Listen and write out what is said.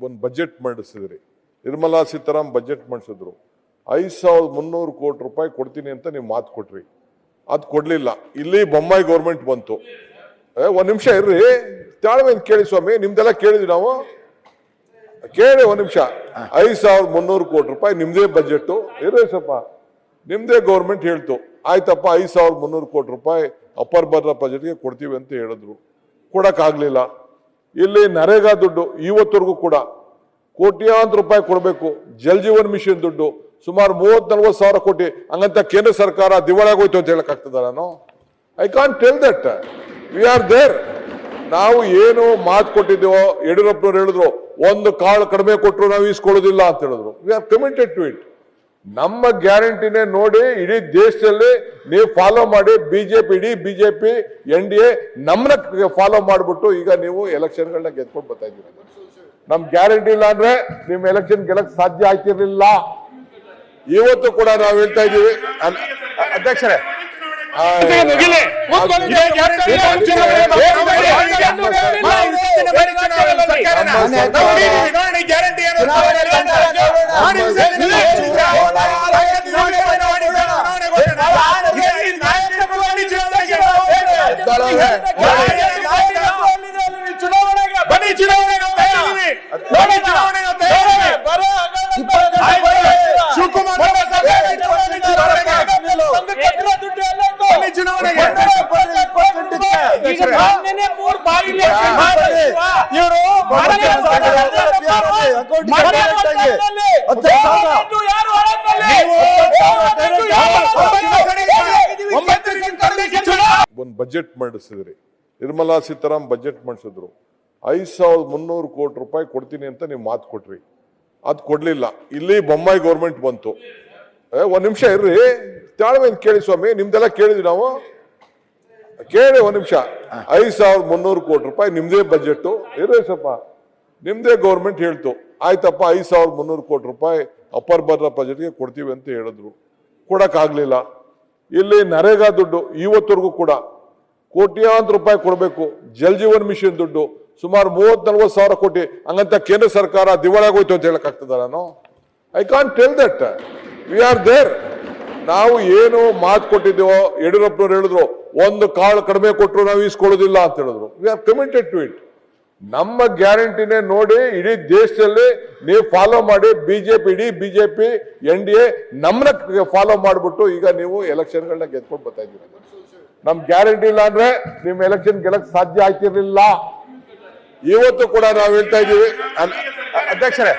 ಒಂದು budget ಮಂಡಿಸಿದ್ರಿ. Nirmala Sitharaman budget ಮಂಡಿಸಿದ್ರು. 5,300 ಕೋಟಿ ರೂಪಾಯಿ ಕೊಡ್ತೀನಿ ಅಂತ ನೀವು ಮಾತು ಕೊಟ್ರಿ, ಅದು ಕೊಡ್ಲಿಲ್ಲ. ಇಲ್ಲಿ ಬೊಮ್ಮಾಯಿ ಗೌರ್ಮೆಂಟ್ ಬಂತು. ಒಂದ್ ನಿಮಿಷ ಇರ್ರಿ, ತಾಳ್ಮೆ ಕೇಳಿ ಸ್ವಾಮಿ, ನಿಮ್ದೆಲ್ಲ ಕೇಳಿದ್ವಿ ನಾವು. ಕೇಳಿ ಒಂದ್ ನಿಮಿಷ. 5,300 ಕೋಟಿ ರೂಪಾಯಿ ನಿಮ್ದೇ ಬಜೆಟ್ ಇರ್ರಿ ಸ್ವಲ್ಪ, ನಿಮ್ದೇ ಗೌರ್ಮೆಂಟ್ ಹೇಳ್ತು. ಆಯ್ತಪ್ಪ, 5,300 ಕೋಟಿ ರೂಪಾಯಿ ಅಪ್ಪರ್ ಬರ್ದ ಬಜೆಟ್ಗೆ ಕೊಡ್ತೀವಿ ಅಂತ ಹೇಳಿದ್ರು, ಕೊಡಕ್ ಆಗ್ಲಿಲ್ಲ. ಇಲ್ಲಿ ನರೇಗಾ ದುಡ್ಡು ಇವತ್ತವರೆಗೂ ಕೂಡ ಕೋಟ್ಯಾಂತರ ರೂಪಾಯಿ ಕೊಡಬೇಕು. ಜಲ್ ಜೀವನ್ ಮಿಷನ್ ದುಡ್ಡು ಸುಮಾರು 30-40 ಸಾವಿರ ಕೋಟಿ. ಹಂಗಂತ ಕೇಂದ್ರ ಸರ್ಕಾರ ದಿವಾಳಿಯಾಗೋಯ್ತು ಅಂತ ಹೇಳಕ್ ಆಗ್ತದ? ನಾನು I can't tell that. We are there. ನಾವು ಏನು ಮಾತು ಕೊಟ್ಟಿದ್ದೇವೋ, ಯಡಿಯೂರಪ್ಪನವ್ರು ಹೇಳಿದ್ರು, ಒಂದು ಕಾಳು ಕಡಿಮೆ ಕೊಟ್ಟರು ನಾವು ಈಸ್ಕೊಳ್ಳೋದಿಲ್ಲ ಅಂತ ಹೇಳಿದ್ರು. We are committed to it. ನಮ್ಮ ಗ್ಯಾರಂಟಿನೇ ನೋಡಿ ಇಡೀ ದೇಶದಲ್ಲಿ ನೀವು ಫಾಲೋ ಮಾಡಿ. ಬಿಜೆಪಿ, ಇಡೀ ಬಿಜೆಪಿ NDA ನಮ್ಮನ್ನ ಫಾಲೋ ಮಾಡ್ಬಿಟ್ಟು ಈಗ ನೀವು ಎಲೆಕ್ಷನ್ಗಳನ್ನ ಗೆದ್ಕೊಂಡು ಬರ್ತಾ ಇದ್ದೀರಿ. ನಮ್ ಗ್ಯಾರಂಟಿ ಇಲ್ಲ ಅಂದ್ರೆ ನಿಮ್ ಎಲೆಕ್ಷನ್ ಗೆಲ್ಲಕ್ ಸಾಧ್ಯ ಆಗ್ತಿರ್ಲಿಲ್ಲ. ಇವತ್ತು ಕೂಡ ನಾವು ಹೇಳ್ತಾ ಇದ್ದೀವಿ ಅಧ್ಯಕ್ಷರೇ, ಒಂದು ಬಜೆಟ್ ಮಂಡಿಸಿದ್ರಿ. ನಿರ್ಮಲಾ ಸೀತಾರಾಮನ್ ಬಜೆಟ್ ಮಂಡಿಸಿದ್ರು. 5,300 ಕೋಟಿ ರೂಪಾಯಿ ಕೊಡ್ತೀನಿ ಅಂತ ನೀವು ಮಾತು ಕೊಟ್ರಿ, ಅದು ಕೊಡ್ಲಿಲ್ಲ. ಇಲ್ಲಿ ಬೊಮ್ಮಾಯಿ ಗೌರ್ಮೆಂಟ್ ಬಂತು. ಒಂದ್ ನಿಮಿಷ ಇರ್ರಿ, ತಾಳ್ಮೆ ಕೇಳಿ ಸ್ವಾಮಿ, ನಿಮ್ದೆಲ್ಲ ಕೇಳಿದ್ವಿ ನಾವು. ಕೇಳಿ ಒಂದ್ ನಿಮಿಷ. 5,300 ಕೋಟಿ ರೂಪಾಯಿ ನಿಮ್ದೇ ಬಜೆಟ್ ಇರ್ರಿ ಸ್ವಲ್ಪ, ನಿಮ್ದೇ ಗೌರ್ಮೆಂಟ್ ಹೇಳ್ತು. ಆಯ್ತಪ್ಪ, 5,300 ಕೋಟಿ ರೂಪಾಯಿ ಅಪ್ಪರ್ ಬರ್ದ ಬಜೆಟ್ಗೆ ಕೊಡ್ತೀವಿ ಅಂತ ಹೇಳಿದ್ರು, ಕೊಡಕ್ ಆಗ್ಲಿಲ್ಲ. ಇಲ್ಲಿ ನರೇಗಾ ದುಡ್ಡು ಇವತ್ತವರೆಗೂ ಕೂಡ ಕೋಟ್ಯಾಂತರ ರೂಪಾಯಿ ಕೊಡಬೇಕು. ಜಲ್ ಜೀವನ್ ಮಿಷನ್ ದುಡ್ಡು ಸುಮಾರು 30-40 ಸಾವಿರ ಕೋಟಿ. ಹಂಗಂತ ಕೇಂದ್ರ ಸರ್ಕಾರ ದಿವಾಳಿಯಾಗೋಯ್ತು ಅಂತ ಹೇಳಕ್ ಆಗ್ತದ? ನಾನು I can't tell that. We are there. ನಾವು ಏನು ಮಾತು ಕೊಟ್ಟಿದ್ದೇವೋ, ಯಡಿಯೂರಪ್ಪನವ್ರು ಹೇಳಿದ್ರು, ಒಂದು ಕಾಳು ಕಡಿಮೆ ಕೊಟ್ಟರು ನಾವು ಈಸ್ಕೊಳ್ಳೋದಿಲ್ಲ ಅಂತ ಹೇಳಿದ್ರು. We are committed to it. ನಮ್ಮ ಗ್ಯಾರಂಟಿನೇ ನೋಡಿ ಇಡೀ ದೇಶದಲ್ಲಿ ನೀವು ಫಾಲೋ ಮಾಡಿ. ಬಿಜೆಪಿ, ಇಡೀ ಬಿಜೆಪಿ NDA ನಮ್ಮನ್ನ ಫಾಲೋ ಮಾಡ್ಬಿಟ್ಟು ಈಗ ನೀವು ಎಲೆಕ್ಷನ್ಗಳನ್ನ ಗೆದ್ಕೊಂಡು ಬರ್ತಾ ಇದ್ದೀರಿ. ನಮ್ ಗ್ಯಾರಂಟಿ ಇಲ್ಲ ಅಂದ್ರೆ ನಿಮ್ ಎಲೆಕ್ಷನ್ ಗೆಲ್ಲಕ್ ಸಾಧ್ಯ ಆಗ್ತಿರ್ಲಿಲ್ಲ. ಇವತ್ತು ಕೂಡ ನಾವು ಹೇಳ್ತಾ ಇದ್ದೀವಿ ಅಧ್ಯಕ್ಷರೇ,